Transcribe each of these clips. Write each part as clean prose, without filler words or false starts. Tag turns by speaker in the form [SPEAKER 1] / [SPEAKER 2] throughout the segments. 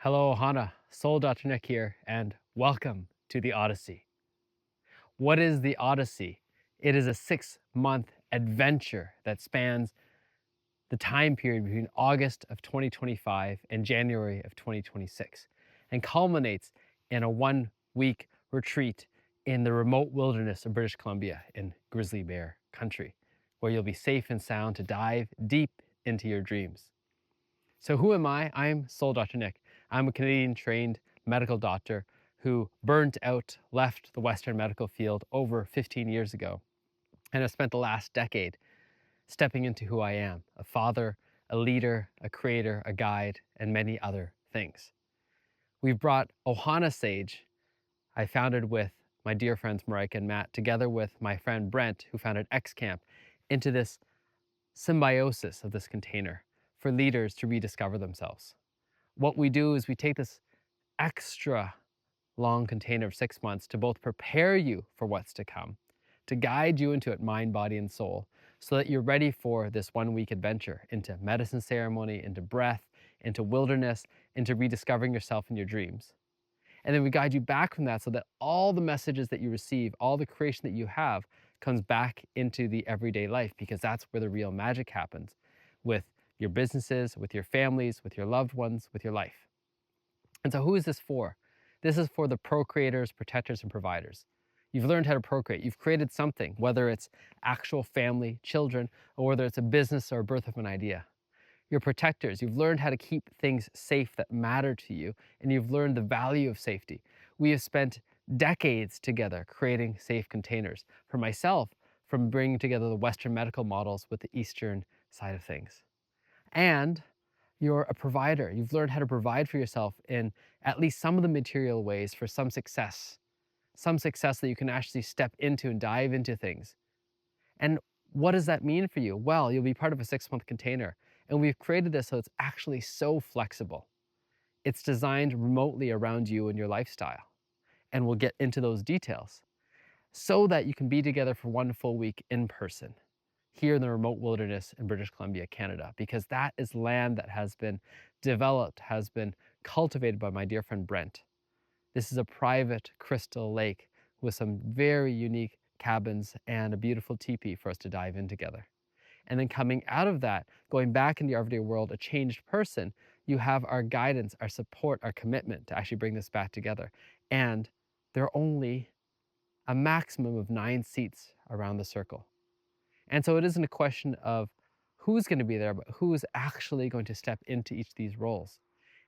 [SPEAKER 1] Hello, Ohana. Soul Dr. Nick here, and welcome to the Odyssey. What is the Odyssey? It is a 6-month adventure that spans the time period between August of 2025 and January of 2026, and culminates in a 1-week retreat in the remote wilderness of British Columbia in Grizzly Bear country, where you'll be safe and sound to dive deep into your dreams. So who am I? I'm Soul Dr. Nick. I'm a Canadian trained medical doctor who burnt out, left the Western medical field over 15 years ago, and have spent the last decade stepping into who I am: a father, a leader, a creator, a guide, and many other things. We've brought Ohana Sage, I founded with my dear friends Marika and Matt, together with my friend Brent, who founded X Camp, into this symbiosis of this container for leaders to rediscover themselves. What we do is we take this extra long container of 6 months to both prepare you for what's to come, to guide you into it, mind, body, and soul, so that you're ready for this 1-week adventure into medicine ceremony, into breath, into wilderness, into rediscovering yourself in your dreams. And then we guide you back from that so that all the messages that you receive, all the creation that you have, comes back into the everyday life, because that's where the real magic happens with your businesses, with your families, with your loved ones, with your life. And so who is this for? This is for the procreators, protectors, and providers. You've learned how to procreate. You've created something, whether it's actual family, children, or whether it's a business or a birth of an idea. You're protectors. You've learned how to keep things safe that matter to you, and you've learned the value of safety. We have spent decades together creating safe containers. For myself, from bringing together the Western medical models with the Eastern side of things. And you're a provider. You've learned how to provide for yourself in at least some of the material ways for some success that you can actually step into and dive into things. And what does that mean for you? Well, you'll be part of a 6-month container, and we've created this so it's actually so flexible. It's designed remotely around you and your lifestyle, and we'll get into those details so that you can be together for 1 full week in person here in the remote wilderness in British Columbia, Canada, because that is land that has been developed, has been cultivated by my dear friend Brent. This is a private crystal lake with some very unique cabins and a beautiful teepee for us to dive in together. And then coming out of that, going back in the everyday world, a changed person, you have our guidance, our support, our commitment to actually bring this back together. And there are only a maximum of 9 seats around the circle. And so it isn't a question of who's going to be there, but who is actually going to step into each of these roles.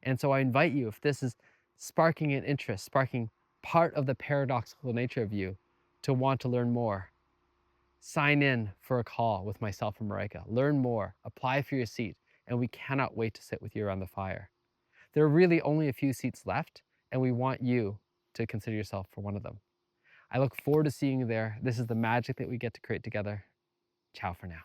[SPEAKER 1] And so I invite you, if this is sparking an interest, sparking part of the paradoxical nature of you, to want to learn more, sign in for a call with myself and Marika. Learn more, apply for your seat, and we cannot wait to sit with you around the fire. There are really only a few seats left, and we want you to consider yourself for one of them. I look forward to seeing you there. This is the magic that we get to create together. Ciao for now.